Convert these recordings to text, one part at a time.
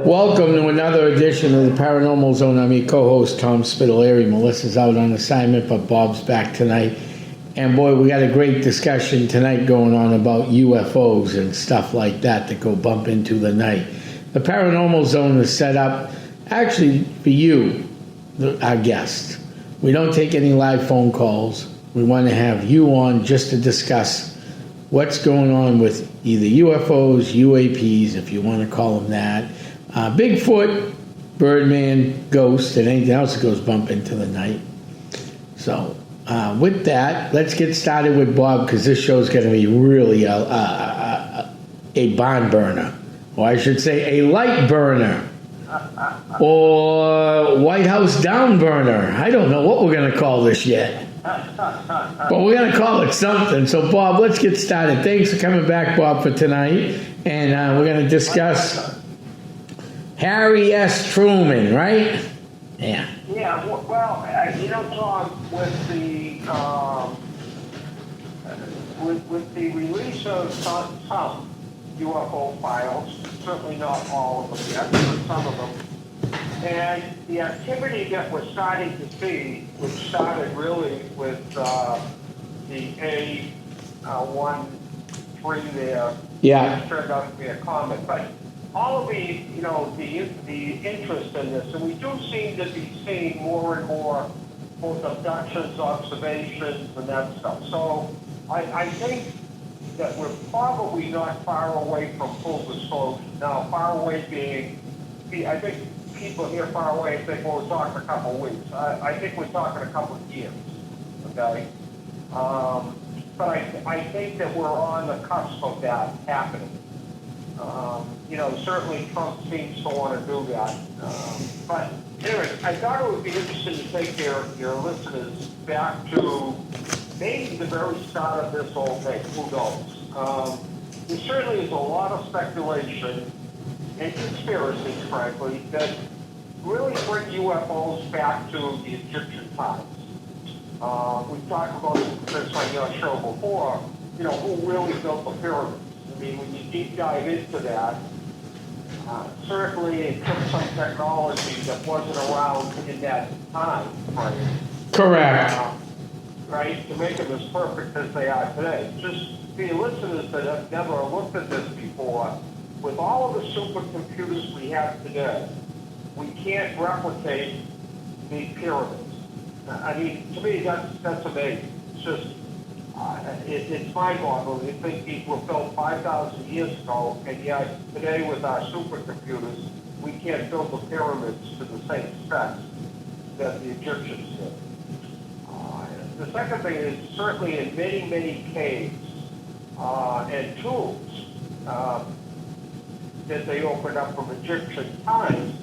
Welcome to another edition of the Paranormal Zone. I'm your co-host, Tom Spitalere. Melissa's out on assignment, but Bob's back tonight. And boy, we got a great discussion tonight going on about UFOs and stuff like that go bump into the night. The Paranormal Zone is set up actually for you, our guest. We don't take any live phone calls. We want to have you on just to discuss what's going on with either UFOs, UAPs, if you want to call them that, Bigfoot, Birdman, Ghost, and anything else that goes bump into the night. So, with that, let's get started with Bob, because this show's going to be really a barn burner, or I should say a light burner, or White House down burner. I don't know what we're going to call this yet, but we're going to call it something. So, Bob, let's get started. Thanks for coming back, Bob, for tonight, and we're going to discuss Harry S. Truman, right? Yeah. Yeah, well, Tom, with the release of some UFO files, certainly not all of them yet, but some of them, and the activity that we're starting to see, which started really with the A13 there, turned out to be a comet, but all of the interest in this, and we do seem to be seeing more and more both abductions, observations, and that stuff. So I think that we're probably not far away from full disclosure. Now, far away being, I think people here far away think, well, we're talking a couple of weeks. I think we're talking a couple of years, okay? But I think that we're on the cusp of that happening. Certainly Trump seems to want to do that. But anyway, I thought it would be interesting to take your listeners back to maybe the very start of this whole thing. Who knows? There certainly is a lot of speculation and conspiracies, frankly, that really bring UFOs back to the Egyptian times. We've talked about this on your show before, who really built the pyramids. I mean, when you deep dive into that, certainly it took some technology that wasn't around in that time frame. Correct. Right? To make them as perfect as they are today. Just for your listeners that have never looked at this before, with all of the supercomputers we have today, we can't replicate the pyramids. I mean, to me, that's amazing. It's just, it's mind-boggling to think these were built 5,000 years ago, and yet today with our supercomputers, we can't build the pyramids to the same specs that the Egyptians did. The second thing is certainly in many, many caves and tombs that they opened up from Egyptian times,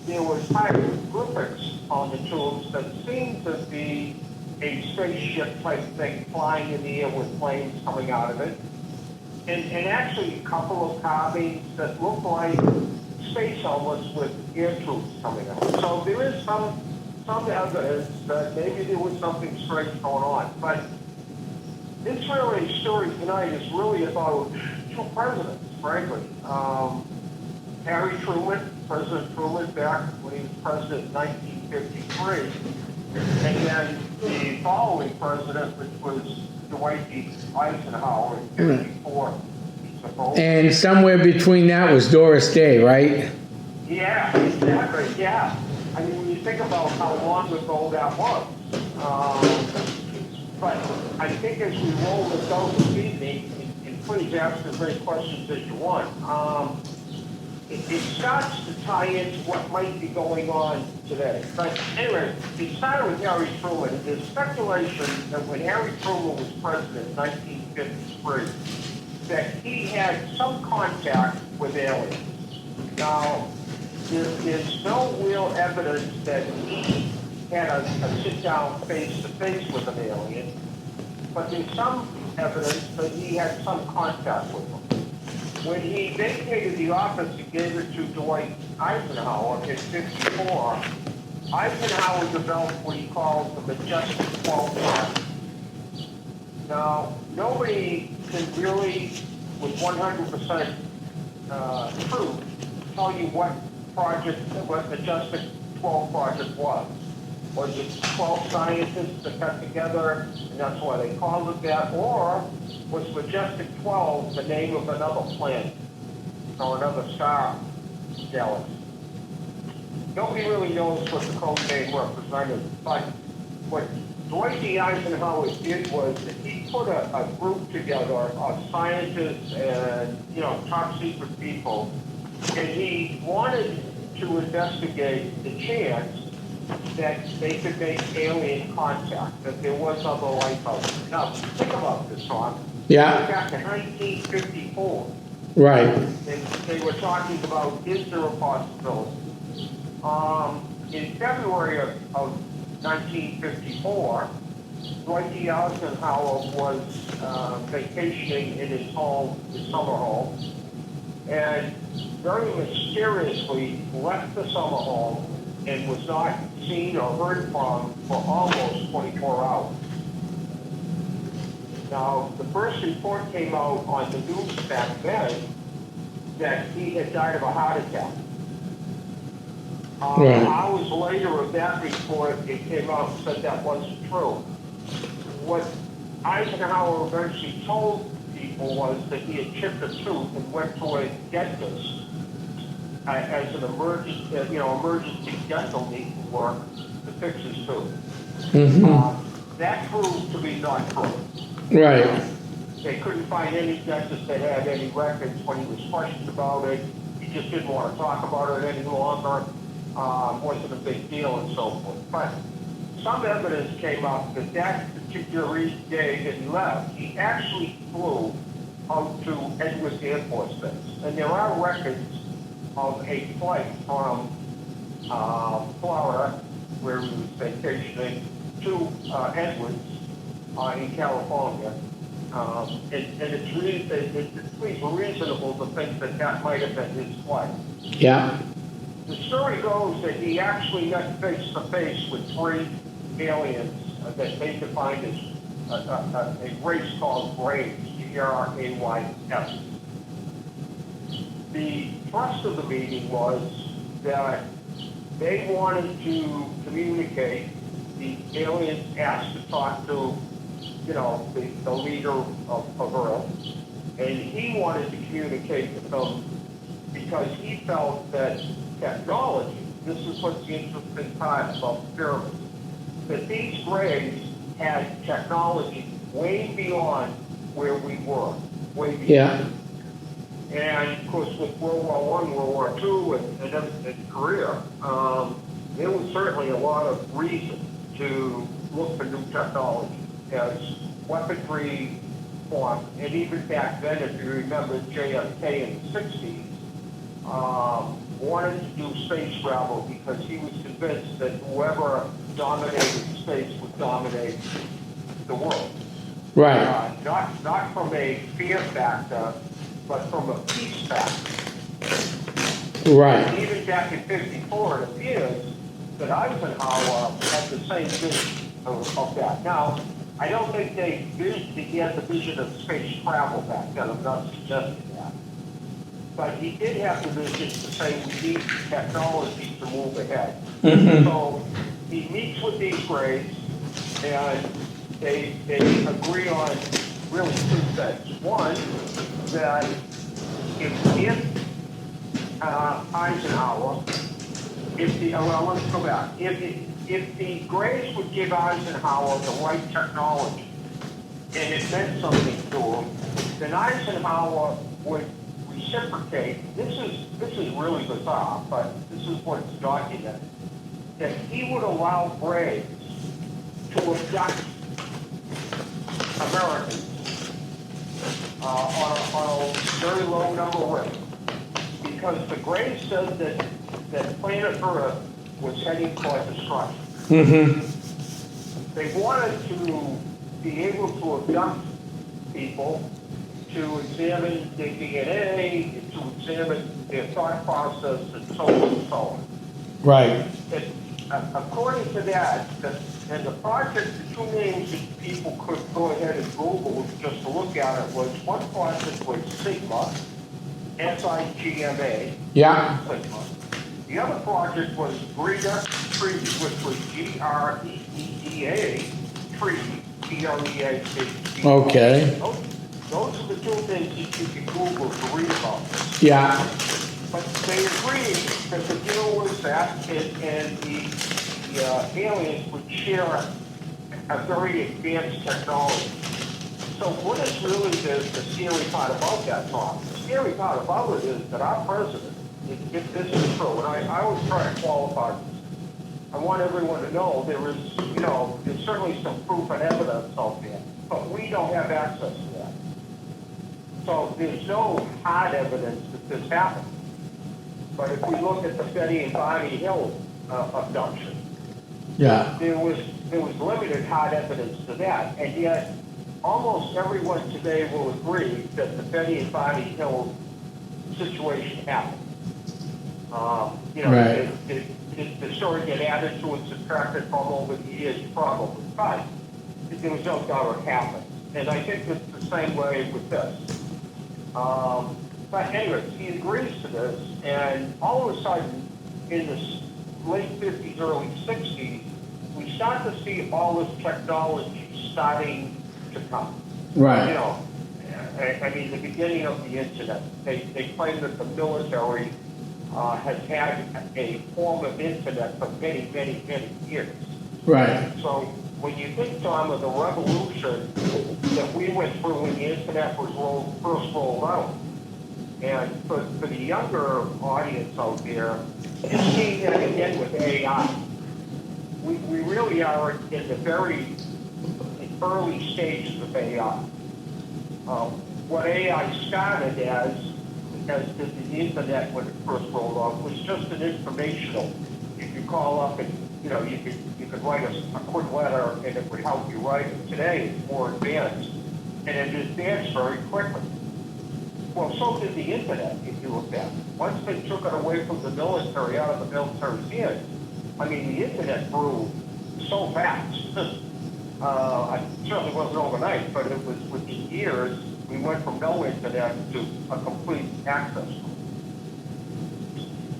there was hieroglyphics on the tombs that seemed to be a spaceship type thing flying in the air with flames coming out of it. And actually a couple of carvings that look like space helmets with air tubes coming out. So there is some evidence that maybe there was something strange going on. But this really story tonight is really about two presidents, frankly. Harry Truman, President Truman back when he was president in 1953. And then the following president, which was Dwight D. Eisenhower in 54. And somewhere between that was Doris Day, right? Yeah, exactly, yeah. I mean, when you think about how long ago that was. But I think as we roll this out this evening, and please ask as many questions as you want, it starts to tie into what might be going on today. But anyway, it started with Harry Truman. There's speculation that when Harry Truman was president in 1953, that he had some contact with aliens. Now, there's no real evidence that he had a sit-down face-to-face with an alien, but there's some evidence that he had some contact with them. When he vacated the office and gave it to Dwight Eisenhower in 54, Eisenhower developed what he calls the Majestic 12 chart. Now, nobody can really, with 100% truth, tell you what the Majestic 12 project was. Was it 12 scientists that got together, and that's why they called it that? Or was Majestic 12 the name of another planet or another star galaxy? Nobody really knows what the code name represented, but what Dwight D. Eisenhower did was that he put a group together of scientists and, top secret people, and he wanted to investigate the chance that they could make alien contact, that there was other life out there. Now, think about this, Tom. Yeah. Back in 1954, Right. they were talking about, is there a possibility? In February of 1954, Dwight D. Eisenhower was vacationing in his summer home, and very mysteriously left the summer home and was not seen or heard from for almost 24 hours. Now, the first report came out on the news back then that he had died of a heart attack. Right. Hours later of that report, it came out and said that wasn't true. What Eisenhower eventually told people was that he had chipped a tooth and went to a dentist as an emergency dental need work to fix his tooth. Mm-hmm. That proved to be not true. Right. They couldn't find any dentist that had any records when he was questioned about it. He just didn't want to talk about it any longer. Wasn't a big deal and so forth. But some evidence came up that particular day that he left, he actually flew out to Edwards Air Force Base. And there are records of a flight from Florida, where he was vacationing, to Edwards in California. And it's reasonable to think that might have been his flight. Yeah. The story goes that he actually met face-to-face with 3 aliens that they defined as a race called Grays, Grays. The thrust of the meeting was that they wanted to communicate. The aliens asked to talk to, the leader of Earth, and he wanted to communicate with them because he felt that technology, this is what's the interesting part about the pyramids, that these Greys had technology way beyond where we were, way beyond. Yeah. And of course, with World War I, World War II, and Korea, there was certainly a lot of reason to look for new technology as weaponry formed. And even back then, if you remember JFK in the 60s, wanted to do space travel because he was convinced that whoever dominated space would dominate the world. Right. Not from a fear factor, but from a peace factor. Right. And even back in '54, it appears that Eisenhower had the same vision of that. Now, I don't think he had the vision of space travel back then. I'm not suggesting that. But he did have the vision to say we need technology to move ahead. Mm-hmm. So he meets with these Greys, and they agree on really 2 things. One, that if Eisenhower, let's go back. If the Greys would give Eisenhower the right technology, and it meant something to him, then Eisenhower would reciprocate. This is really bizarre, but this is what's documented. That he would allow Greys to abduct Americans on a very low number rate, because the Greys said that planet Earth was heading toward destruction. Mm-hmm. They wanted to be able to abduct people, to examine their DNA, to examine their thought process, and so on and so on. Right. And according to that, and the project, the two names that people could go ahead and Google just to look at it was, one project was Sigma, S-I-G-M-A, Yeah, Sigma. The other project was Greta Tree, which was G-R-E-E-D-A, Tree, T-R-E-A-C. okay, Those are the two things that you can Google to read about this. yeah, But they agreed that the deal was that and the aliens would share a very advanced technology. So what is really the scary part about that talk? The scary part about it is that our president, if this is true, and I always try to qualify this, I want everyone to know there is, there's certainly some proof and evidence out there, but we don't have access to that. So there's no hard evidence that this happened. But if we look at the Betty and Barney Hill abduction, yeah, there was limited hard evidence to that, and yet almost everyone today will agree that the Betty and Barney Hill situation happened. Right. The story get added to and subtracted from over the years, probably, but there was no doubt it happened. And I think it's the same way with this. But anyways, he agrees to this, and all of a sudden, in the late 50s, early 60s, we start to see all this technology starting to come. right, I mean, the beginning of the internet. They claim that the military has had a form of internet for many, many, many years. right, So when you think, Tom, of the revolution that we went through when the internet was first rolled out, and for the younger audience out there, you're seeing it again with AI. We really are in the very early stages of AI. What AI started as did the internet when it first rolled out was just an informational. You could call up and you could write a quick letter and it would help you write it. Today it's more advanced and it advanced very quickly. Well, so did the internet, if you look at it. Once they took it away from the military, out of the military's hands, I mean, the internet grew so fast. It certainly wasn't overnight, but it was within years. We went from no internet to a complete access.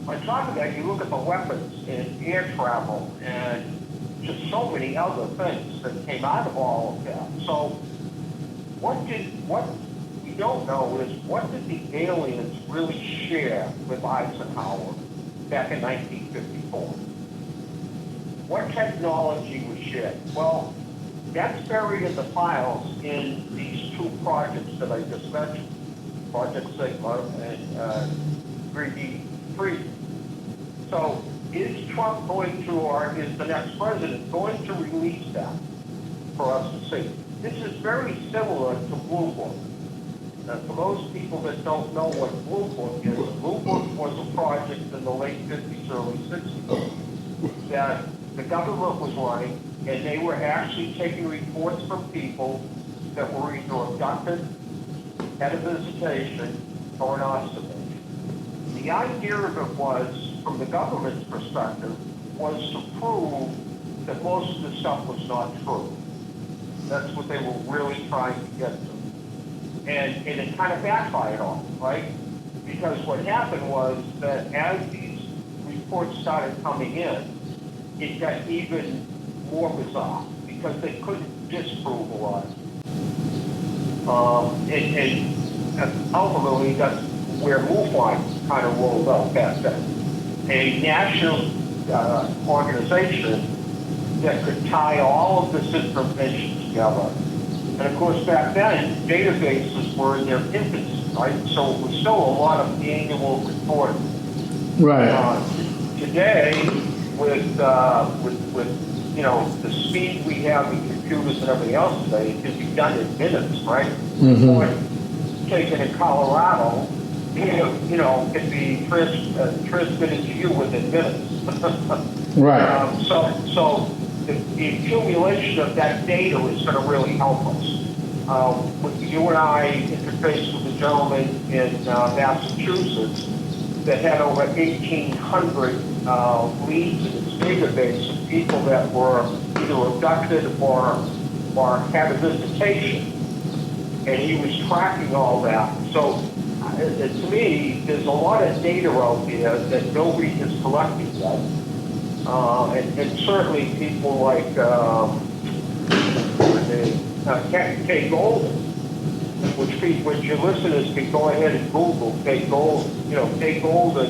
On top of that, you look at the weapons and air travel and just so many other things that came out of all of that. So what we don't know is what did the aliens really share with Eisenhower back in 1954? What technology was shared? Well, that's buried in the files in these two projects that I just mentioned, Project Sigma and 3D3. So is Trump going to, or is the next president going to release that for us to see? This is very similar to Blue Book. Now, for those people that don't know what Blue Book is, Blue Book was a project in the late 50s, early 60s that the government was running, and they were actually taking reports from people that were either abducted, had a visitation, or an observation. The idea of it was, from the government's perspective, was to prove that most of the stuff was not true. That's what they were really trying to get to. And it kind of backfired on them, right? Because what happened was that as these reports started coming in, it got even more bizarre because they couldn't disprove a lot. And ultimately, that's where MUFON kind of rolled out back then. A national organization that could tie all of this information together. And of course, back then, databases were in their infancy, right? So it was still a lot of annual reporting. right, Today, with the speed we have in computers and everything else today, it can be done in minutes, right? mm-hmm. Taken in Colorado, can be transmitted to you within minutes. Right, So the accumulation of that data is going to really help us. When you and I interfaced with a gentleman in Massachusetts, that had over 1,800 leads in its database of people that were either abducted or had a visitation. And he was tracking all that. So to me, there's a lot of data out there that nobody has collected yet. And certainly people like Kay Golden, which your listeners can go ahead and Google Kay Golden. You know, Kay Golden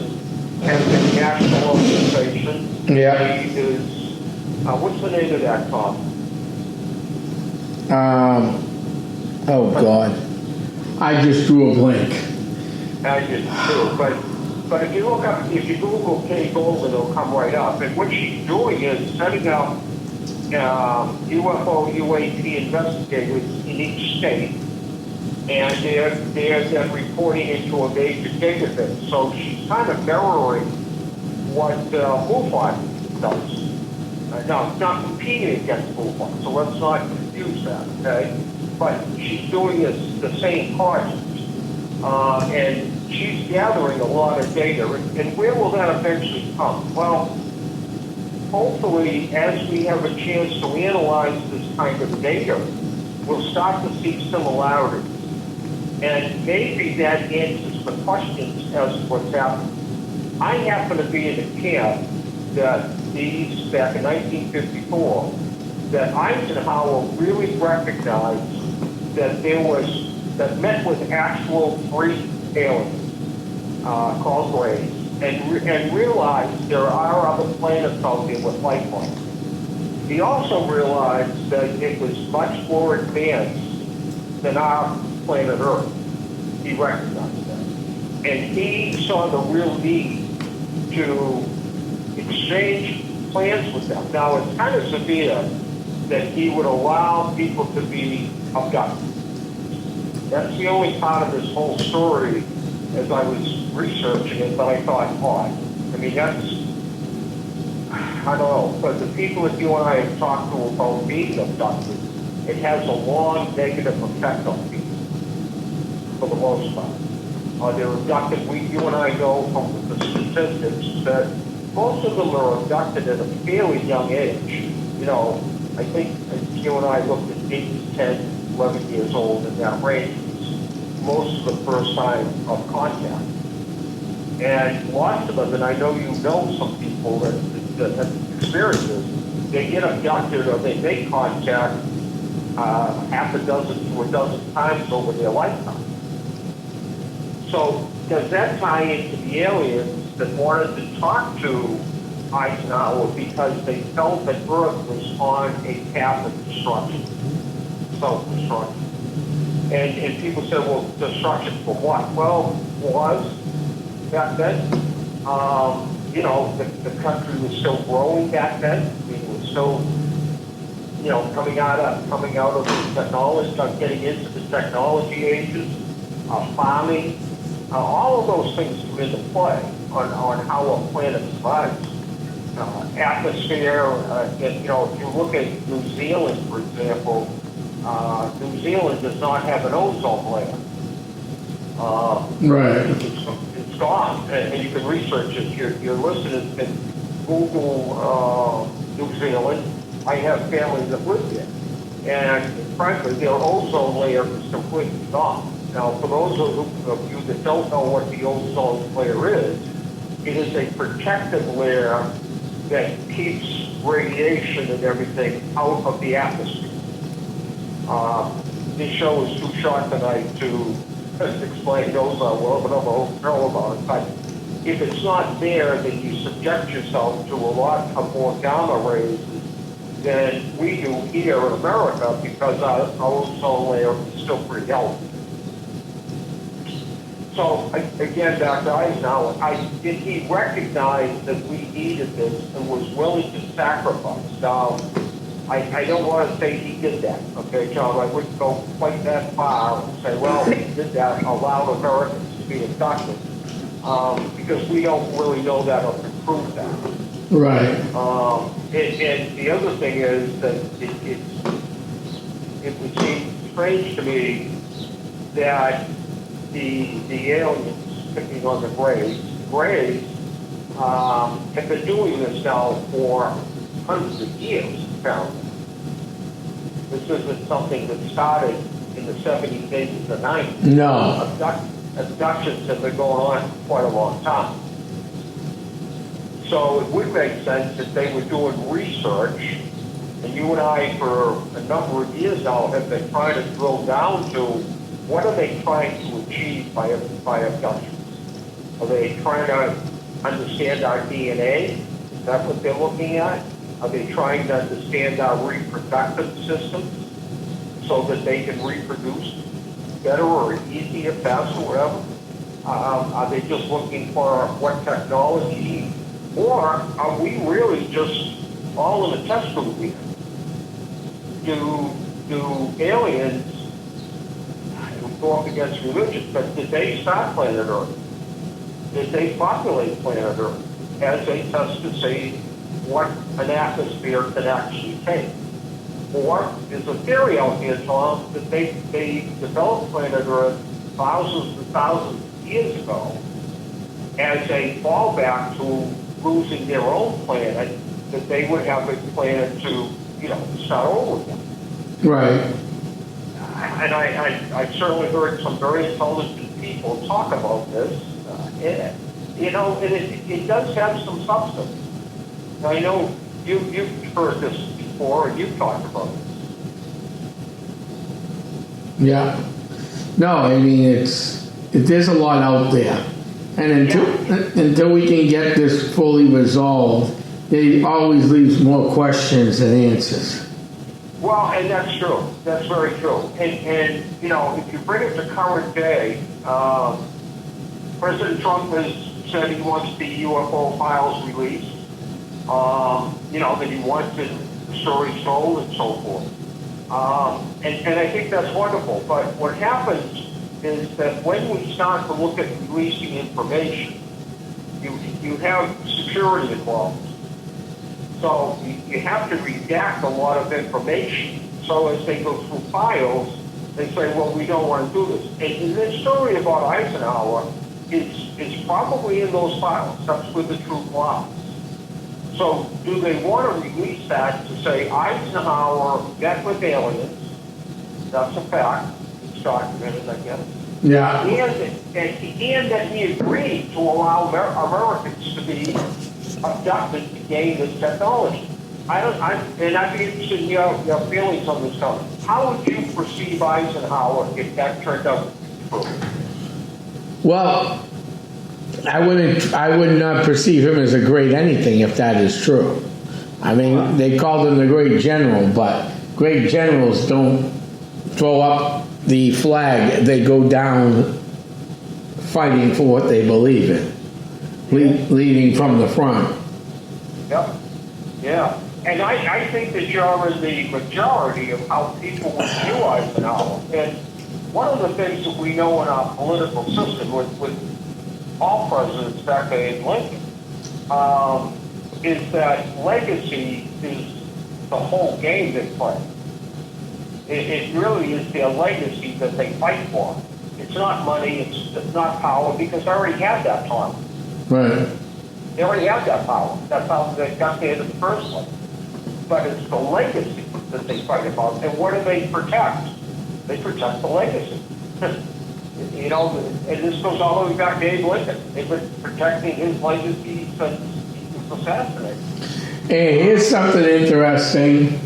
has a national organization. Yeah. He is, what's the name of that, Tom? Oh God, I just drew a blank. I did too, but if you look up, if you Google Kay Golden, it'll come right up. And what she's doing is setting up UFO, UAP investigators in each state, and they're then reporting into a major database. So she's kind of mirroring what MUFON does. Now, it's not competing against MUFON, so let's not confuse that, okay? But she's doing the same project. And she's gathering a lot of data. And where will that eventually come? Well, hopefully, as we have a chance to analyze this kind of data, we'll start to see similarities. And maybe that answers the questions as to what's happening. I happen to be in the camp that these, back in 1954, that Eisenhower really recognized that that met with actual free aliens called Greys, and realized there are other planets out there with life on it. He also realized that it was much more advanced than our planet Earth. He recognized that. And he saw the real need to exchange plans with them. Now, it's kind of severe that he would allow people to be abducted. That's the only part of this whole story as I was researching it that I thought odd. I mean, that's, I don't know, but the people that you and I have talked to about being abducted, it has a long negative effect on people, for the most part. They're abducted, you and I know from the statistics that most of them are abducted at a fairly young age. You know, I think you and I looked at 8, 10, 11 years old in that range. Most of the first time of contact. And lots of them, and I know you know some people that have experienced this, they get abducted or they make contact half a dozen to a dozen times over their lifetime. So does that tie into the aliens that wanted to talk to Eisenhower because they felt that Earth was on a path of destruction, self-destruction? And people said, well, destruction for what? Well, was back then. You know, the country was still growing back then. I mean, it was still, you know, coming out of the technology, getting into the technology ages, farming. All of those things come into play on how a planet survives. Atmosphere, you know, if you look at New Zealand, for example, New Zealand does not have an ozone layer. Right. It's gone, and you can research it. Your listeners can Google New Zealand. I have family that live there, and frankly, their ozone layer is completely gone. Now, for those of you that don't know what the ozone layer is, it is a protective layer that keeps radiation and everything out of the atmosphere. This show is too short tonight to explain ozone well, but I'm know about it. But if it's not there, then you subject yourself to a lot of more gamma rays than we do here in America because our ozone layer is still pretty healthy. So again, Dr. Eisenhower, did he recognize that we needed this and was willing to sacrifice? Now, I don't want to say he did that, okay, John? I wouldn't go quite that far and say, well, he did that, allowed Americans to be abducted, because we don't really know that or can prove that. Right. And the other thing is that it would seem strange to me that the aliens, picking on the Greys, Grays have been doing this now for hundreds of years, apparently. This isn't something that started in the 70s, 80s, and 90s. No. Abductions have been going on for quite a long time. So it would make sense if they were doing research, and you and I, for a number of years now, have been trying to drill down to what are they trying to achieve by abductions? Are they trying to understand our DNA? Is that what they're looking at? Are they trying to understand our reproductive systems so that they can reproduce better or easier, faster, whatever? Are they just looking for what technology? Or are we really just all in a test tube here? Do aliens go up against religion? But did they start planet Earth? Did they populate planet Earth as a test to see what an atmosphere can actually take? Or there's a theory out here, Tom, that they developed planet Earth thousands and thousands of years ago as a fallback to losing their own planet, that they would have a plan to, start over again. Right. And I certainly heard some very intelligent people talk about this. It does have some substance. I know you've heard this before, and you've talked about it. Yeah. No, I mean, there's a lot out there. And until we can get this fully resolved, it always leaves more questions than answers. Well, and that's true. That's very true. And if you bring it to current day, President Trump has said he wants the UFO files released. That he wants the story told and so forth. And I think that's wonderful. But what happens is that when we start to look at releasing information, you have security involved. So you have to redact a lot of information. So as they go through files, they say, well, we don't want to do this. And this story about Eisenhower is probably in those files. That's where the truth lies. So do they want to release that to say Eisenhower met with aliens? That's a fact. It's documented, I guess. Yeah. And that he agreed to allow Americans to be abducted to gain this technology. I'd be interested in your feelings on this stuff. How would you perceive Eisenhower if that turned out true? Well, I would not perceive him as a great anything if that is true. I mean, they called him the great general, but great generals don't throw up the flag. They go down fighting for what they believe in, leading from the front. Yep. Yeah. And I think that you're in the majority of how people would view Eisenhower. And one of the things that we know in our political system with all presidents back to Abe Lincoln is that legacy is the whole game they play. It really is their legacy that they fight for. It's not money, it's not power, because they already had that time. Right. They already have that power. That's how they got there in the first place. But it's the legacy that they fight about. And what do they protect? They protect the legacy. And this goes all the way back to Abe Lincoln. They've been protecting his legacy since he was assassinated. Hey, here's something interesting.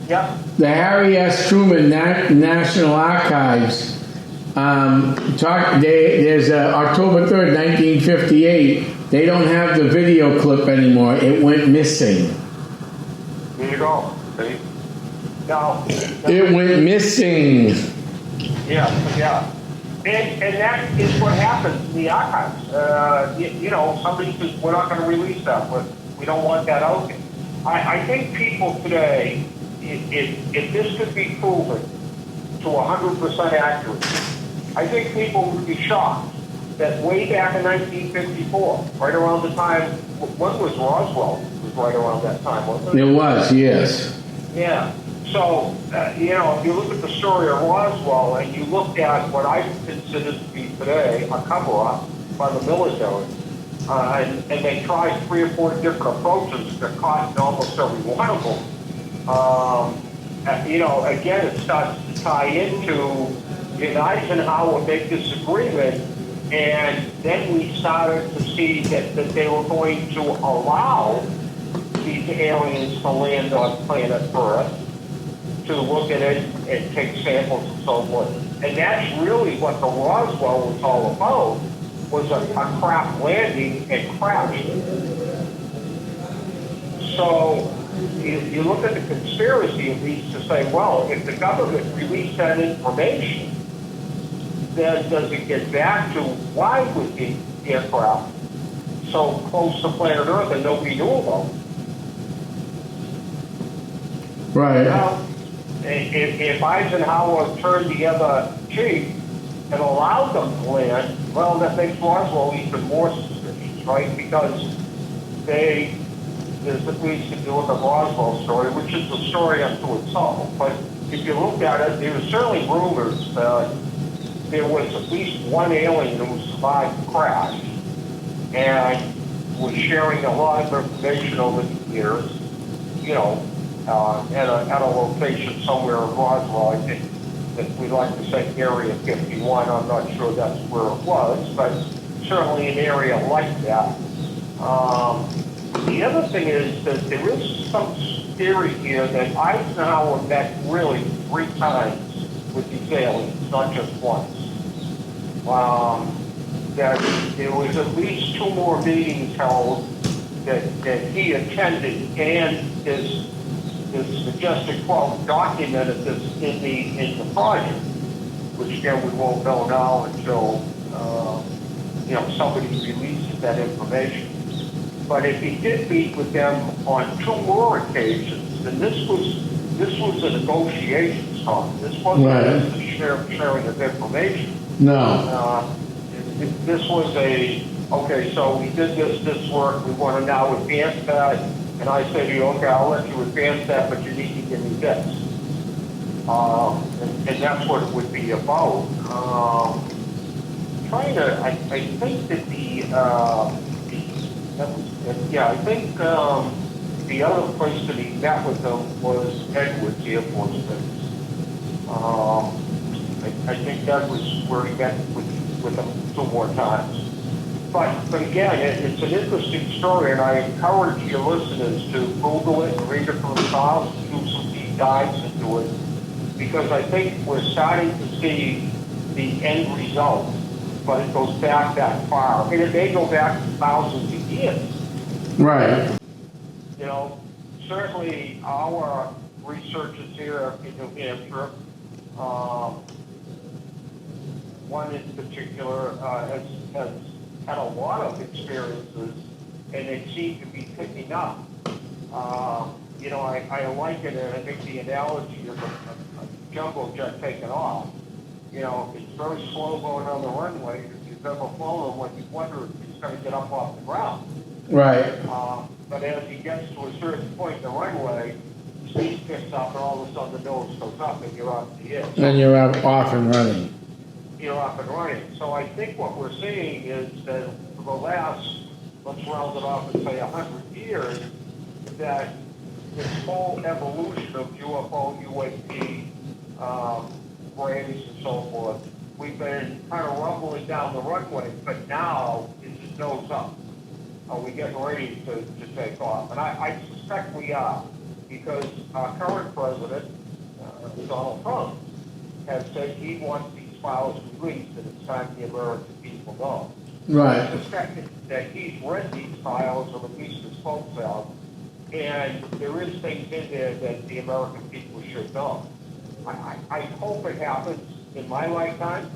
Yeah. The Harry S. Truman National Archives, there's October 3rd, 1958. They don't have the video clip anymore. It went missing. There you go. See? Now, it went missing. Yeah. And that is what happens in the archives. Somebody says, we're not going to release that, but we don't want that out there. I think people today, if this could be proven to 100% accuracy, I think people would be shocked that way back in 1954, right around the time, when was Roswell? It was right around that time, wasn't it? It was, yes. Yeah. So, if you look at the story of Roswell and you look at what I consider to be today a cover-up by the military, And they tried 3 or 4 different approaches, got caught in almost every one of them. You know, again, it starts to tie into, did Eisenhower make this agreement, and then we started to see that they were going to allow these aliens to land on planet Earth, to look at it and take samples and so forth. And that's really what the Roswell was all about, was a craft landing and crashing. So you look at the conspiracy at least to say, well, if the government released that information, then does it get back to why was the aircraft so close to planet Earth and nobody knew about it? Right. Now, if Eisenhower turned the other cheek and allowed them to land, well, that makes Roswell even more suspicious, right? Because there's at least if you look at Roswell story, which is a story unto itself, but if you look at it, there were certainly rumors that there was at least one alien who survived the crash and was sharing a lot of information over the years, you know, at a location somewhere in Roswell. I think that we like to say Area 51. I'm not sure that's where it was, but certainly an area like that. The other thing is that there is some theory here that Eisenhower met really 3 times with these aliens, not just once. That there was at least 2 more meetings held that he attended, and this majestic quote documented this in the project, which again we won't know now until you know, somebody releases that information. But if he did meet with them on 2 more occasions, then this was a negotiations talk. This wasn't just a sharing of information. No. This was okay, so we did this work, we want to now advance that, and I say to you, okay, I'll let you advance that, but you need to give me this. And that's what it would be about. I think that I think the other place that he met with them was Edwards Air Force Base. I think that was where he met with them 2 more times. But again, it's an interesting story, and I encourage your listeners to Google it and read it for themselves, do some deep dives into it, because I think we're starting to see the end result, but it goes back that far. And it may go back thousands of years. Right. You know, certainly our researchers here in New Hampshire, one in particular has had a lot of experiences, and they seem to be picking up. You know, I liken it, I think the analogy of a jumbo jet taking off. You know, it's very slow going on the runway. If you've ever flown one, you wonder if it's going to get up off the ground. Right. But as he gets to a certain point in the runway, speed picks up, and all of a sudden the nose goes up, and you're off the edge. Then you're off and running. You're up and running. So I think what we're seeing is that for the last, let's round it off and say 100 years, that this whole evolution of UFO, UAP, rays and so forth, we've been kind of rumbling down the runway, but now it's just nose up. Are we getting ready to take off? And I suspect we are, because our current president, Donald Trump, has said he wants these files released, and it's time the American people know. Right. I suspect that he's read these files, or at least his folks have, and there is things in there that the American people should know. I hope it happens in my lifetime,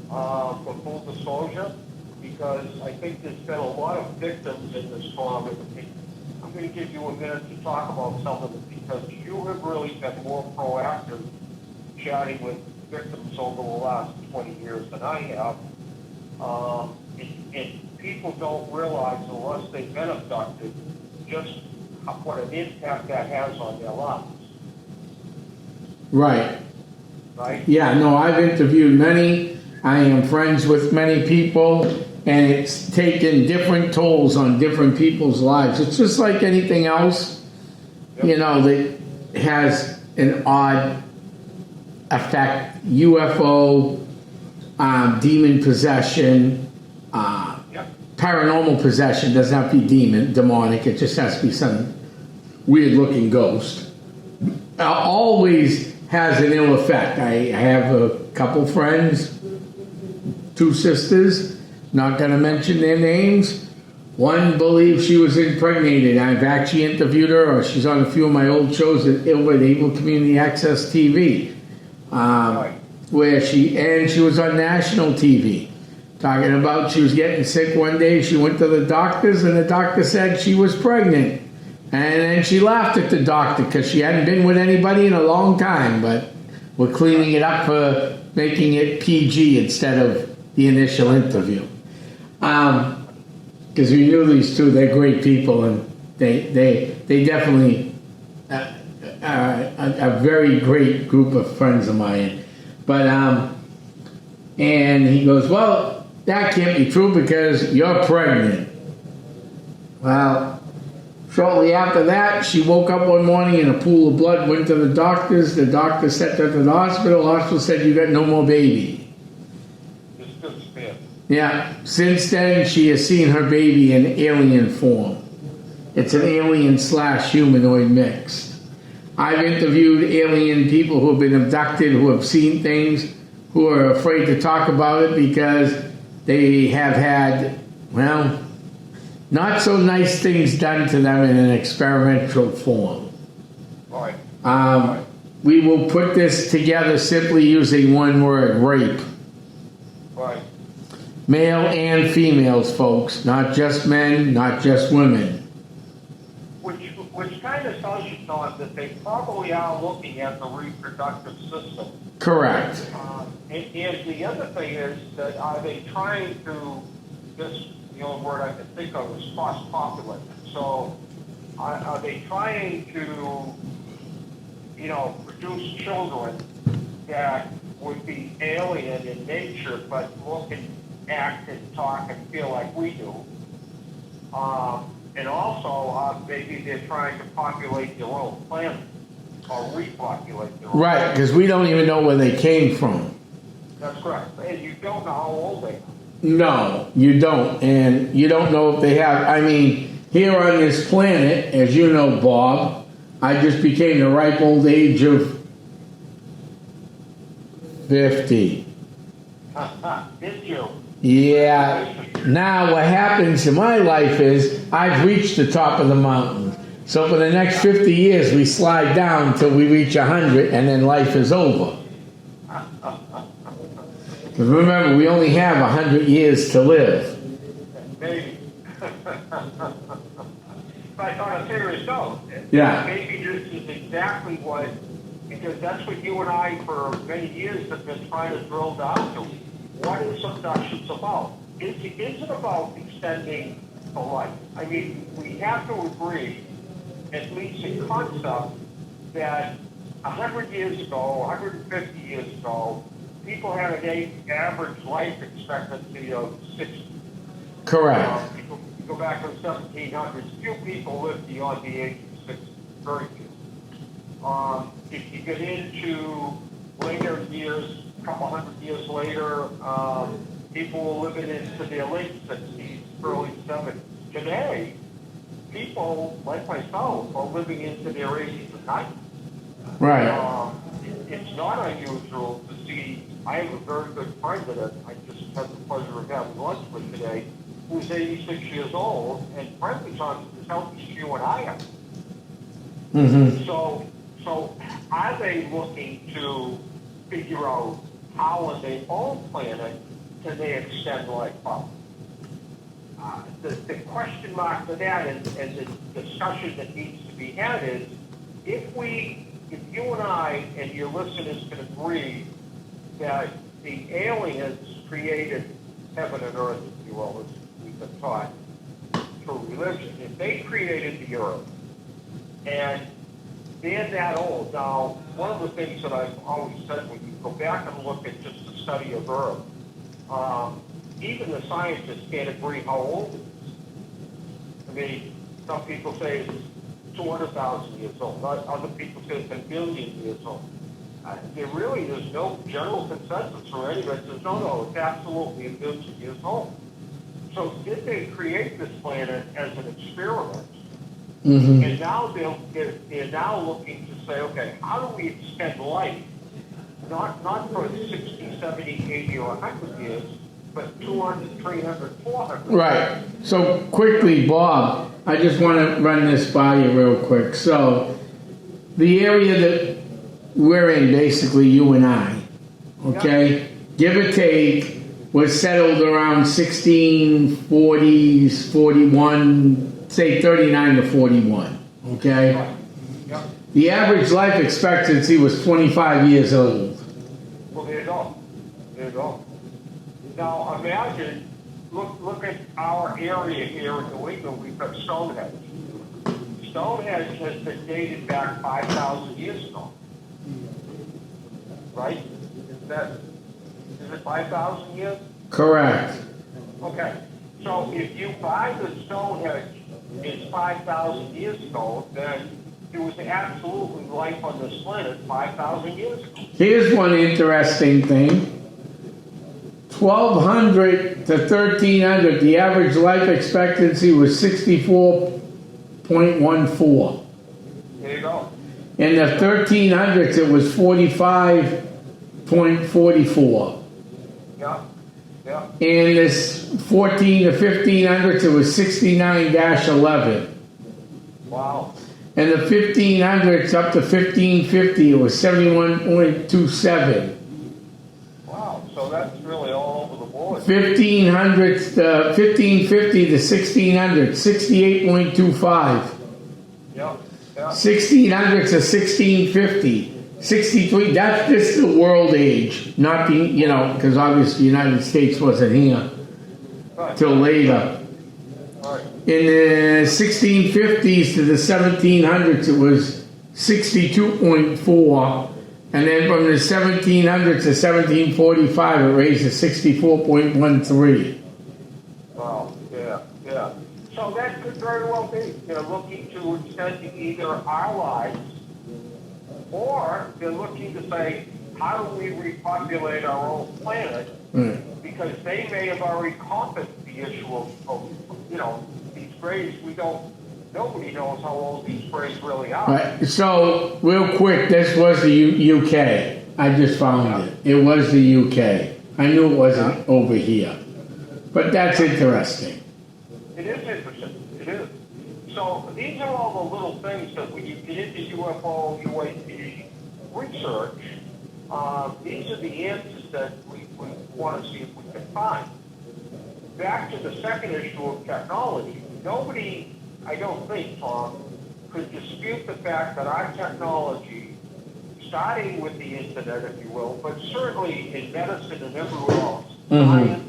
for full disclosure, because I think there's been a lot of victims in this storm. I'm going to give you a minute to talk about some of it, because you have really been more proactive chatting with victims over the last 20 years than I have. And people don't realize, unless they've been abducted, just what an impact that has on their lives. Right. Right? Yeah, no, I've interviewed many. I am friends with many people, and it's taken different tolls on different people's lives. It's just like anything else, you know, that has an odd effect. UFO, demon possession, paranormal possession doesn't have to be demonic. It just has to be some weird looking ghost. Always has an ill effect. I have a couple friends, 2 sisters, not going to mention their names. One believes she was impregnated. I've actually interviewed her, or she's on a few of my old shows at Able Community Access TV, where she was on national TV, talking about she was getting sick one day. She went to the doctors, and the doctor said she was pregnant. And then she laughed at the doctor because she hadn't been with anybody in a long time, but we're cleaning it up for making it PG instead of the initial interview. Because we knew these two, they're great people, and they definitely are a very great group of friends of mine. But, and he goes, well, that can't be true because you're pregnant. Well, shortly after that, she woke up one morning in a pool of blood, went to the doctors. The doctor sent her to the hospital. The hospital said, you got no more baby. Yeah, since then, she has seen her baby in alien form. It's an alien/humanoid mix. I've interviewed alien people who have been abducted, who have seen things, who are afraid to talk about it because they have had, well, not so nice things done to them in an experimental form. Right. We will put this together simply using one word: rape. Right. Male and females, folks, not just men, not just women. Which kind of tells you, Tom, that they probably are looking at the reproductive system. Correct. And the other thing is that are they trying to, this the only word I can think of is cross-populate. So are they trying to, you know, produce children that would be alien in nature but look and act and talk and feel like we do? And also, maybe they're trying to populate their own planet or repopulate their own Right, because we don't even know where they came from. That's correct. And you don't know how old they are. No, you don't. And you don't know if they have, I mean, here on this planet, as you know, Bob, I just became the ripe old age of 50. Did you? Yeah. Now what happens in my life is I've reached the top of the mountain. So for the next 50 years we slide down till we reach 100 and then life is over. Because remember, we only have 100 years to live. Maybe. But on a serious note, Yeah. maybe this is exactly what, because that's what you and I for many years have been trying to drill down to. What is abductions about? Is it about extending the life? I mean, we have to agree, at least in concept, that 100 years ago, 150 years ago, people had an average life expectancy of 60. Correct. You go back to the 1700s, few people lived beyond the age of 60, very few. If you get into later years, a couple hundred years later, people were living into their late 60s, early 70s. Today, people like myself are living into their 80s and 90s. Right. It's not unusual to see. I have a very good friend that I just had the pleasure of having lunch with today, who's 86 years old, and frankly, Tom, as healthy as you and I are. Mm-hmm. So are they looking to figure out how on their own planet can they extend life up? The question mark for that and the discussion that needs to be had is, if you and I and your listeners can agree that the aliens created heaven and earth, if you will, as we've been taught through religion, if they created the earth and they're that old. Now, one of the things that I've always said, when you go back and look at just the study of Earth, even the scientists can't agree how old it is. I mean, some people say it's 200,000 years old. Other people say it's a billion years old. There's no general consensus for anybody that says, no, it's absolutely a billion years old. So did they create this planet as an experiment? Mm-hmm. And now they're now looking to say, okay, how do we extend life? Not for 60, 70, 80, or 100 years, but 200, 300, 400. Right. So quickly, Bob, I just want to run this by you real quick. So the area that we're in, basically you and I, okay, give or take, was settled around 1640s, 41, say 39 to 41, okay? Yep. The average life expectancy was 25 years old. Well, there you go. There you go. Now imagine, look at our area here in New England. We've got Stonehenge. Stonehenge has been dated back 5,000 years ago. Right? Is it 5,000 years? Correct. Okay. So if you buy the Stonehenge is 5,000 years ago, then there was absolutely life on this planet 5,000 years ago. Here's one interesting thing. 1200 to 1300, the average life expectancy was 64.14. There you go. In the 1300s, it was 45.44. Yeah. Yeah. In this 14 to 1500s, it was 69-11. Wow. In the 1500s up to 1550, it was 71.27. Wow. So that's really all over the board. 1500s to 1550 to 1600, 68.25. Yeah. Yeah. 1600 to 1650, 63. That's just the world age, not the, because obviously the United States wasn't here Right. till later. Right. In the 1650s to the 1700s, it was 62.4. And then from the 1700s to 1745, it raised to 64.13. Wow. Yeah. Yeah. So that could very well be. They're looking to extend either our lives, or they're looking to say, how do we repopulate our own planet? Right. Because they may have already conquered the issue of these graves. Nobody knows how old these graves really are. Right. So, real quick, this was the UK. I just found it. It was the UK. I knew it wasn't over here. But that's interesting. It is interesting. It is. So these are all the little things that when you get into UFO, UAP research, these are the answers that we want to see if we can find. Back to the second issue of technology. Nobody, I don't think, Tom, could dispute the fact that our technology, starting with the internet, if you will, but certainly in medicine and everywhere else, science,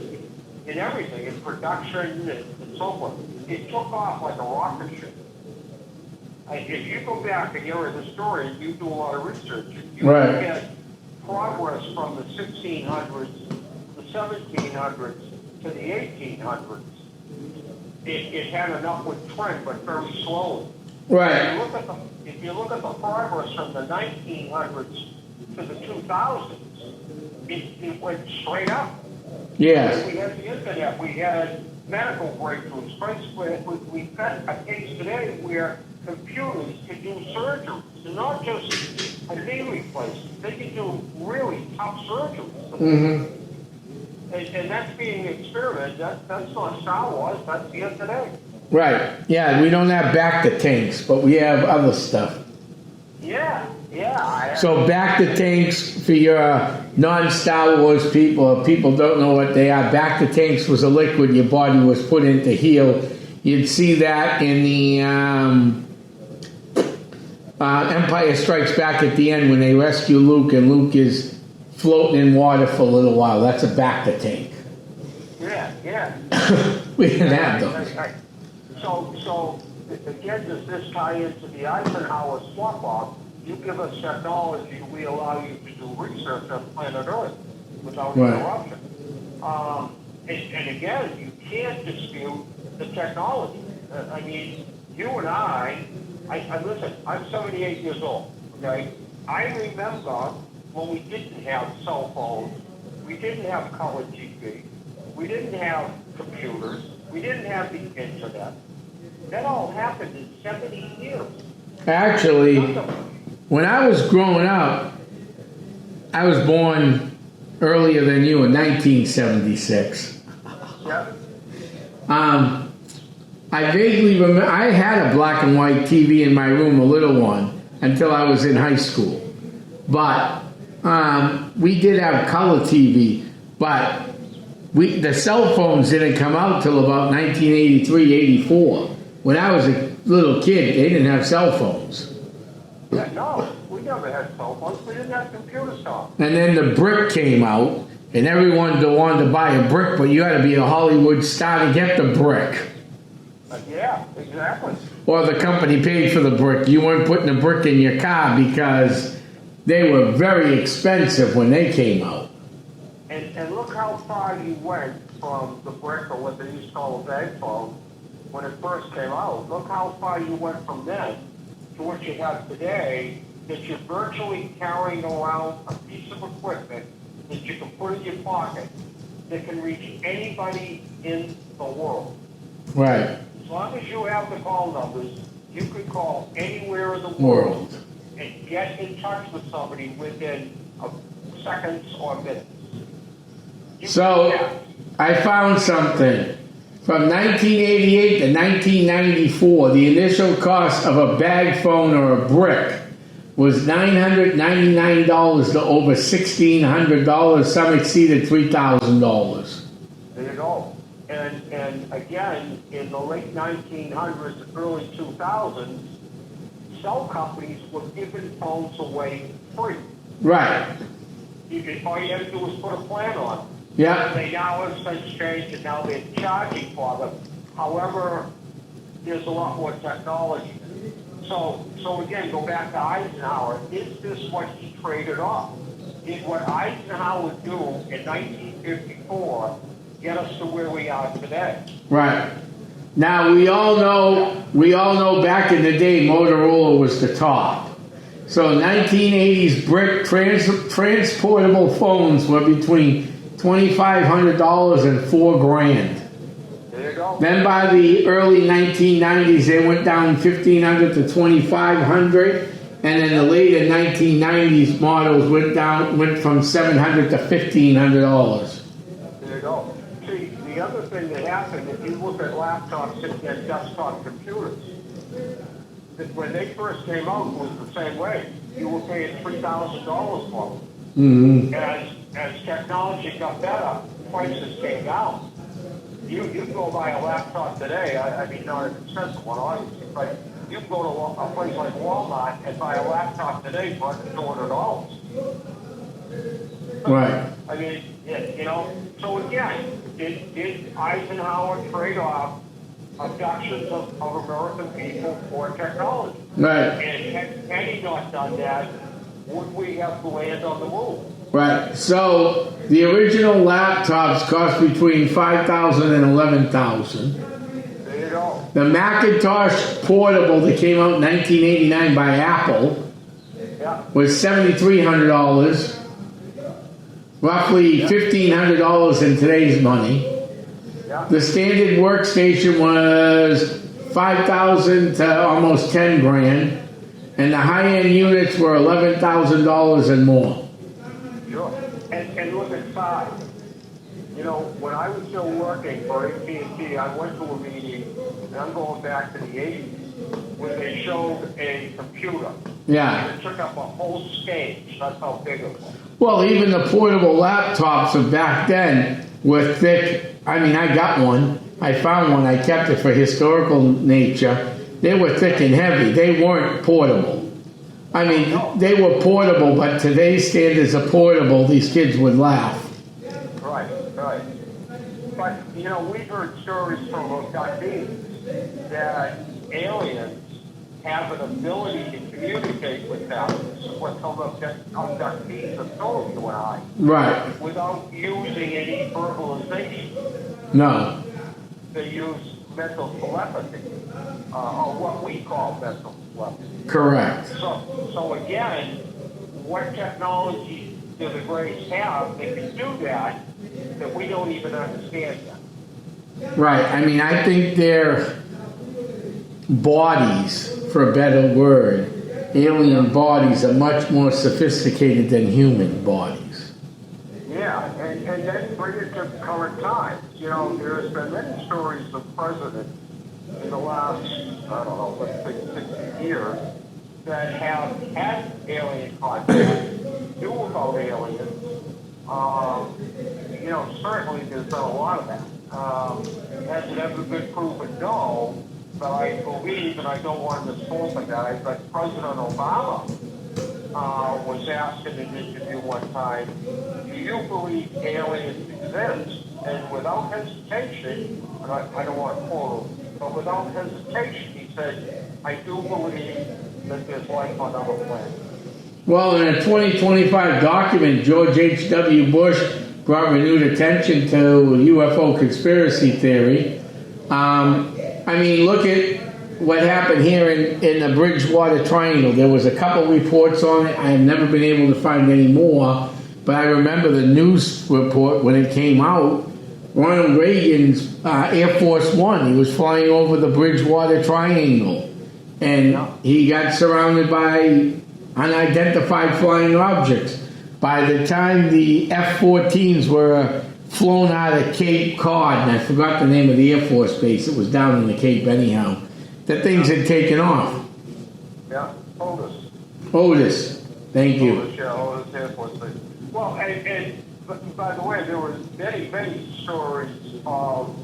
in everything, in production and so forth, it took off like a rocket ship. If you go back and you're a historian, you do a lot of research, you Right. look at progress from the 1600s, the 1700s, to the 1800s. It had an upward trend, but very slowly. Right. If you look at the progress from the 1900s to the 2000s, it went straight up. Yes. We had the internet, we had medical breakthroughs. We've got a case today where computers can do surgeries, and not just a knee replacement. They can do really tough surgeries. And that's being experimented. That's not Star Wars, that's here today. Right. Yeah, we don't have back to tanks, but we have other stuff. Yeah. So back to tanks, for your non-Star Wars people, or people don't know what they are, back to tanks was a liquid your body was put in to heal. You'd see that in the Empire Strikes Back at the end when they rescue Luke and Luke is floating in water for a little while. That's a back to tank. Yeah. We didn't have those. So again, does this tie into the Eisenhower swap off? You give us technology, we allow you to do research on planet Earth without interruption. And again, you can't dispute the technology. I mean, you and I listen, I'm 78 years old, okay? I remember when we didn't have cell phones, we didn't have color TV, we didn't have computers, we didn't have the internet. That all happened in 70 years. Actually, when I was growing up, I was born earlier than you in 1976. Yeah. I vaguely remember, I had a black and white TV in my room, a little one, until I was in high school. But we did have color TV, but the cell phones didn't come out till about 1983, 84. When I was a little kid, they didn't have cell phones. Yeah, no, we never had cell phones. We didn't have computer stuff. And then the brick came out, and everyone wanted to buy a brick, but you had to be a Hollywood star to get the brick. Yeah, exactly. Or the company paid for the brick. You weren't putting a brick in your car because they were very expensive when they came out. And look how far you went from the brick, or what they used to call a bag phone, when it first came out. Look how far you went from then to what you have today, that you're virtually carrying around a piece of equipment that you can put in your pocket that can reach anybody in the world. Right. As long as you have the call numbers, you can call anywhere in the World. and get in touch with somebody within seconds or minutes. So I found something. From 1988 to 1994, the initial cost of a bag phone or a brick was $999 to over $1,600. Some exceeded $3,000. There you go. And again, in the late 1900s, early 2000s, cell companies were giving phones away free. Right. All you had to do was put a plan on. Yeah. They now have since changed, and now they're charging for them. However, there's a lot more technology. So again, go back to Eisenhower. Is this what he traded off? Did what Eisenhower do in 1954 get us to where we are today? Right. Now we all know back in the day Motorola was the top. So 1980s brick transportable phones were between $2,500 and $4,000. There you go. Then by the early 1990s, they went down $1,500 to $2,500, and in the later 1990s, models went from $700 to $1,500. There you go. See, the other thing that happened, if you look at laptops and desktop computers, that when they first came out, it was the same way. You were paying $3,000 for them. Mm-hmm. As technology got better, prices came down. You can go buy a laptop today. I mean, not an expensive one, obviously, but you can go to a place like Walmart and buy a laptop today for $200. Right. I mean, you know. So again, did Eisenhower trade off abductions of American people for technology? Right. And had he not done that, would we have to land on the moon? Right. So the original laptops cost between $5,000 and $11,000. There you go. The Macintosh Portable that came out in 1989 by Apple was $7,300, roughly $1,500 in today's money. The standard workstation was $5,000 to almost $10,000, and the high-end units were $11,000 and more. Sure. And look at size. You know, when I was still working for AT&T, I went to a meeting, and I'm going back to the 80s, where they showed a computer. Yeah. And it took up a whole stage. That's how big it was. Well, even the portable laptops of back then were thick. I mean, I got one. I found one. I kept it for historical nature. They were thick and heavy. They weren't portable. I mean, they were portable, but today's standards of portable, these kids would laugh. Right. But, you know, we've heard stories from abductees that aliens have an ability to communicate with them. This is what some abductees have told you and I. Right. Without using any verbalization. No. They use mental telepathy, or what we call mental telepathy. Correct. So again, what technology do the Greys have that can do that we don't even understand yet? Right. I mean, I think their bodies, for a better word, alien bodies are much more sophisticated than human bodies. Yeah, and then bring it to current times. You know, there's been many stories of presidents in the last, I don't know, let's say 60 years that have had alien contact, knew about aliens. You know, certainly there's been a lot of that. Has it ever been proven? No, but I believe, and I don't want to misquote the guy, but President Obama was asked in an interview one time, do you believe aliens exist? And without hesitation, and I don't want to quote him, but without hesitation, he said, I do believe that there's life on other planets. Well, in a 2025 document, George H.W. Bush brought renewed attention to UFO conspiracy theory. I mean, look at what happened here in the Bridgewater Triangle. There was a couple reports on it. I have never been able to find any more, but I remember the news report when it came out. Ronald Reagan's Air Force One, he was flying over the Bridgewater Triangle, and he got surrounded by unidentified flying objects. By the time the F-14s were flown out of Cape Cod, and I forgot the name of the Air Force base, it was down in the Cape anyhow, the things had taken off. Yeah, Otis. Otis, thank you. Otis, yeah, Otis Air Force Base. Well, but by the way, there were many stories of,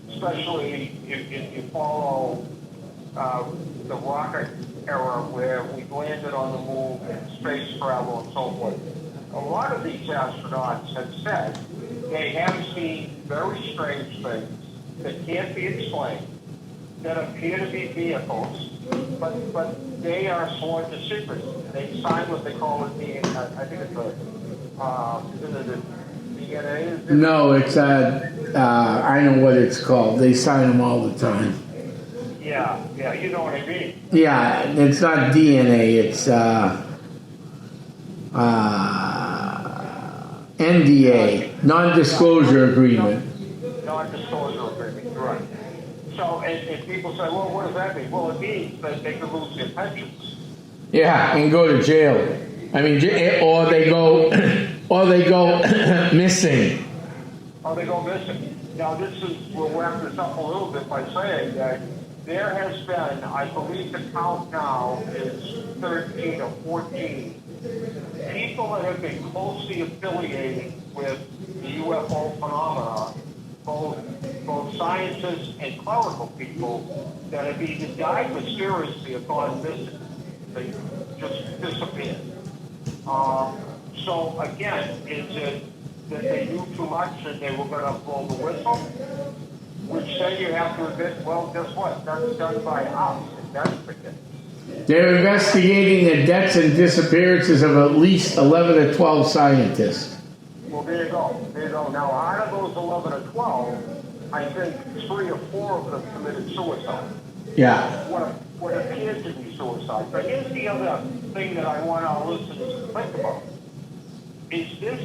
especially if you follow the rocket era where we landed on the moon and space travel and so forth. A lot of these astronauts have said they have seen very strange things that can't be explained, that appear to be vehicles, but they are sworn to secrecy. They sign what they call it being, I think it's a DNA? No, it's I know what it's called. They sign them all the time. Yeah, you know what I mean. Yeah, it's not DNA, it's NDA, non-disclosure agreement. Non-disclosure agreement, right. So, and people say, well, what does that mean? Well, it means that they could lose their pensions. Yeah, and go to jail. I mean, or they go missing. Or they go missing. Now, we'll wrap this up a little bit by saying that there has been, I believe the count now is 13 or 14 people that have been closely affiliated with the UFO phenomena, both scientists and clerical people, that have either died mysteriously or gone missing. They just disappeared. So again, is it that they knew too much and they were going to blow the whistle? Which then you have to admit, well, guess what? That's done by us. That's the case. They're investigating the deaths and disappearances of at least 11 or 12 scientists. Well, there you go. There you go. Now, out of those 11 or 12, I think 3 or 4 of them committed suicide. Yeah. What appears to be suicide. But here's the other thing that I want our listeners to think about. Is this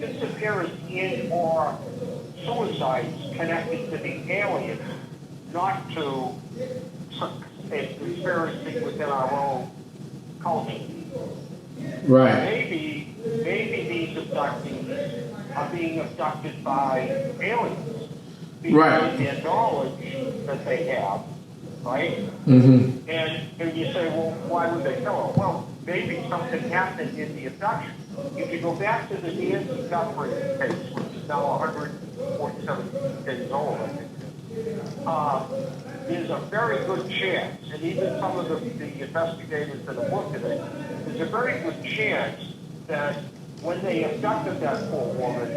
disappearance in or suicides connected to the aliens, not to experiencing within our own culture? Right. Maybe these abductees are being abducted by aliens because of their knowledge that they have, right? Mm-hmm. And you say, well, why would they kill them? Well, maybe something happened in the abduction. If you go back to the Nancy Guthrie case, which is now 147 days old, I think, there's a very good chance, and even some of the investigators that have looked at it, there's a very good chance that when they abducted that poor woman,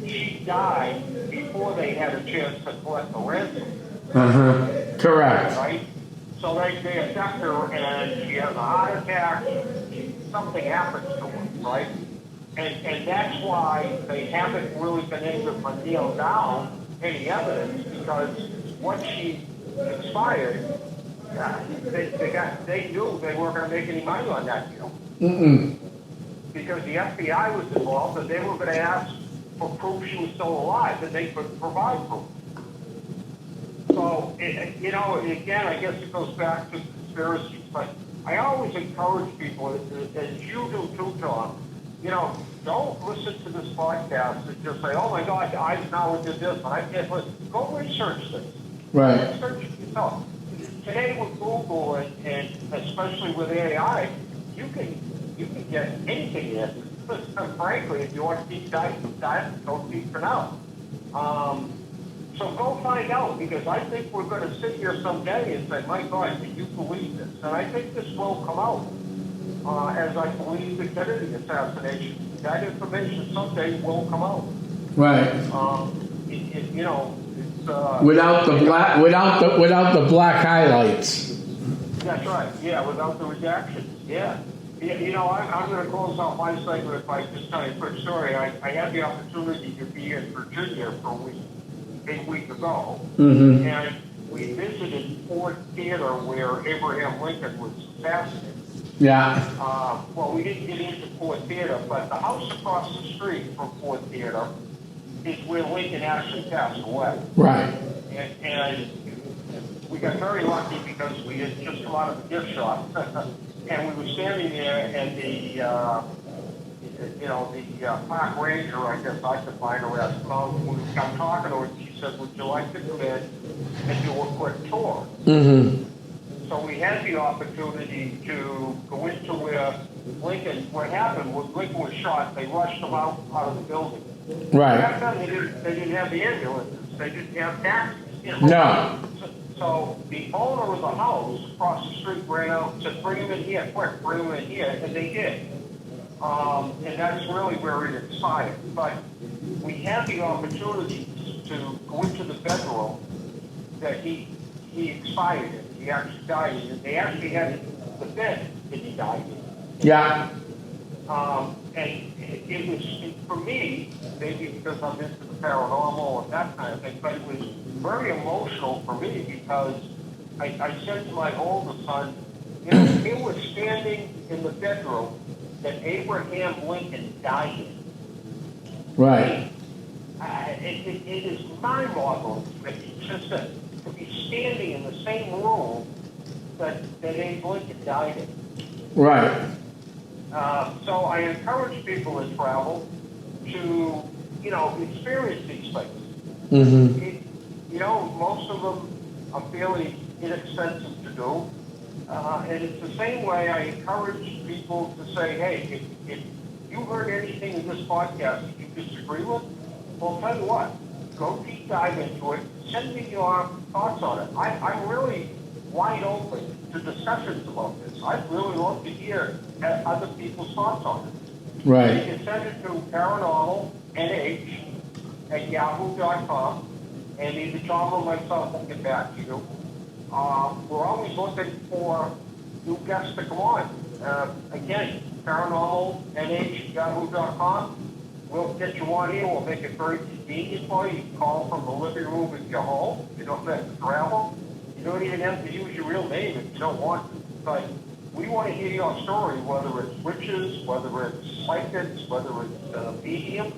she died before they had a chance to collect the ransom. Uh-huh. Correct. Right? So they abduct her and she has a heart attack, something happens to her, right? And that's why they haven't really been able to nail down any evidence, because once she expired, they knew they weren't going to make any money on that deal. Because the FBI was involved and they were going to ask for proof she was still alive, and they could provide proof. So, again, I guess it goes back to conspiracies, but I always encourage people, as you do too, Tom, don't listen to this podcast and just say, oh my God, I now did this, and I can't listen. Go research this. Right. Research it yourself. Today with Google and especially with AI, you can get anything in. Frankly, if you want to keep diving, go deep for now. So go find out, because I think we're going to sit here someday and say, my God, can you believe this? And I think this will come out, as I believe the Kennedy assassination. That information someday will come out. Right. It's Without the black highlights. That's right. Yeah, without the redactions. Yeah. I'm going to close out my segment by just telling a quick story. I had the opportunity to be in Virginia for a week ago, and we visited Ford Theater where Abraham Lincoln was assassinated. Yeah. Well, we didn't get into Ford Theater, but the house across the street from Ford Theater is where Lincoln actually passed away. Right. And we got very lucky because we had just come out of the gift shop. And we were standing there, and the park ranger, I guess I could find her as well. We got talking to her, and she said, would you like to come in and do a quick tour? So we had the opportunity to go into where what happened was Lincoln was shot. They rushed him out of the building. Right. Back then, they didn't have the ambulances. They didn't have taxis. No. So the owner of the house across the street ran out and said, bring him in here, quick, bring him in here, and they did. And that's really where it expired. But we had the opportunity to go into the bedroom that he expired in. He actually died in. And they actually had the bed that he died in. Yeah. And it was, for me, maybe because I'm into the paranormal and that kind of thing, but it was very emotional for me, because I said to my oldest son, he was standing in the bedroom that Abraham Lincoln died in. Right. It is mind-boggling just to be standing in the same room that Abe Lincoln died in. Right. So I encourage people to travel to, experience these things. Most of them are fairly inexpensive to do. And it's the same way I encourage people to say, hey, if you heard anything in this podcast that you disagree with, well, tell you what, go deep dive into it, send me your thoughts on it. I'm really wide open to discussions about this. I'd really love to hear other people's thoughts on it. Right. You can send it to paranormalnh@yahoo.com, and either Tom or myself will get back to you. We're always looking for new guests to come on. Again, paranormalnh@yahoo.com. We'll get you on here. We'll make it very convenient for you. You can call from the living room of your home. You don't have to travel. You don't even have to use your real name if you don't want to. But we want to hear your story, whether it's witches, whether it's psychics, whether it's mediums,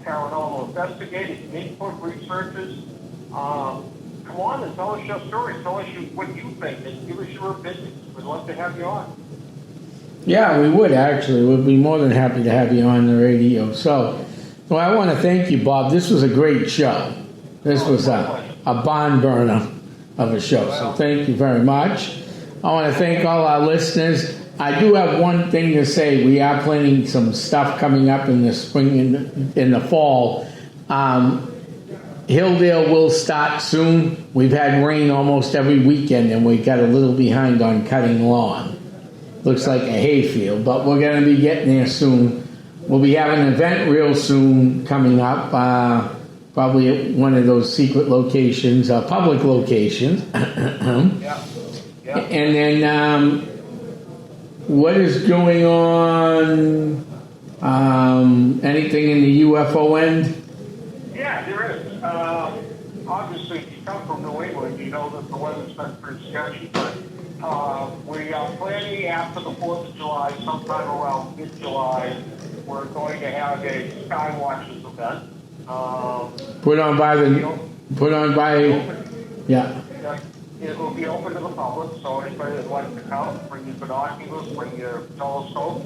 paranormal investigators, Bigfoot researchers. Come on and tell us your story. Tell us what you think, and give us your opinions. We'd love to have you on. Yeah, we would actually. We'd be more than happy to have you on the radio. So, well, I want to thank you, Bob. This was a great show. This was a barn burner of a show. So thank you very much. I want to thank all our listeners. I do have one thing to say. We are planning some stuff coming up in the spring and in the fall. Hilldale will start soon. We've had rain almost every weekend, and we got a little behind on cutting lawn. Looks like a hayfield, but we're going to be getting there soon. We'll be having an event real soon coming up, probably at one of those secret locations, public locations. Yeah. Yeah. And then, what is going on? Anything in the UFO end? Yeah, there is. Obviously, if you come from New England, you know that the weather's been pretty sketchy, but we are planning after the 4th of July, sometime around mid-July, we're going to have a Sky Watchers event. Put on by yeah. It will be open to the public, so anybody that'd like to come, bring your binoculars, bring your telescopes.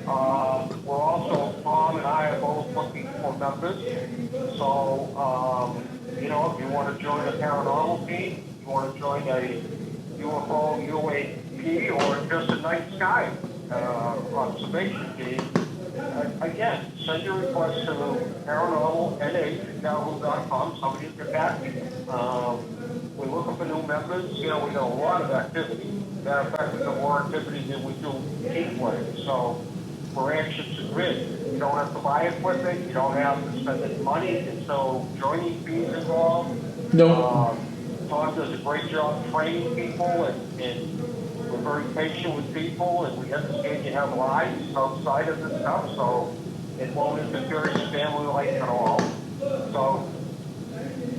We're also, Tom and I are both looking for members. So, you know, if you want to join a paranormal team, you want to join a UFO, UAP, or just a night sky observation team, again, send your request to paranormalnh@yahoo.com. Somebody will get back to you. We're looking for new members. You know, we got a lot of activity. Matter of fact, we got more activity than we do team play. So we're anxious to grid. You don't have to buy equipment. You don't have to spend any money. And so joining fees involved. No. Tom does a great job training people, and we're very patient with people, and we understand you have lives outside of this stuff, so it won't interfere with your family life at all. So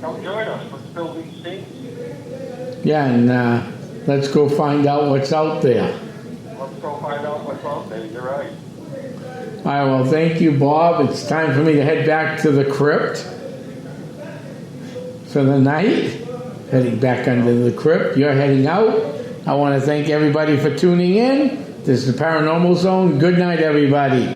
come join us. Let's fill these seats. Yeah, and let's go find out what's out there. Let's go find out what's out there. You're right. All right, well, thank you, Bob. It's time for me to head back to the crypt for the night. Heading back under the crypt. You're heading out. I want to thank everybody for tuning in. This is the Paranormal Zone. Good night, everybody.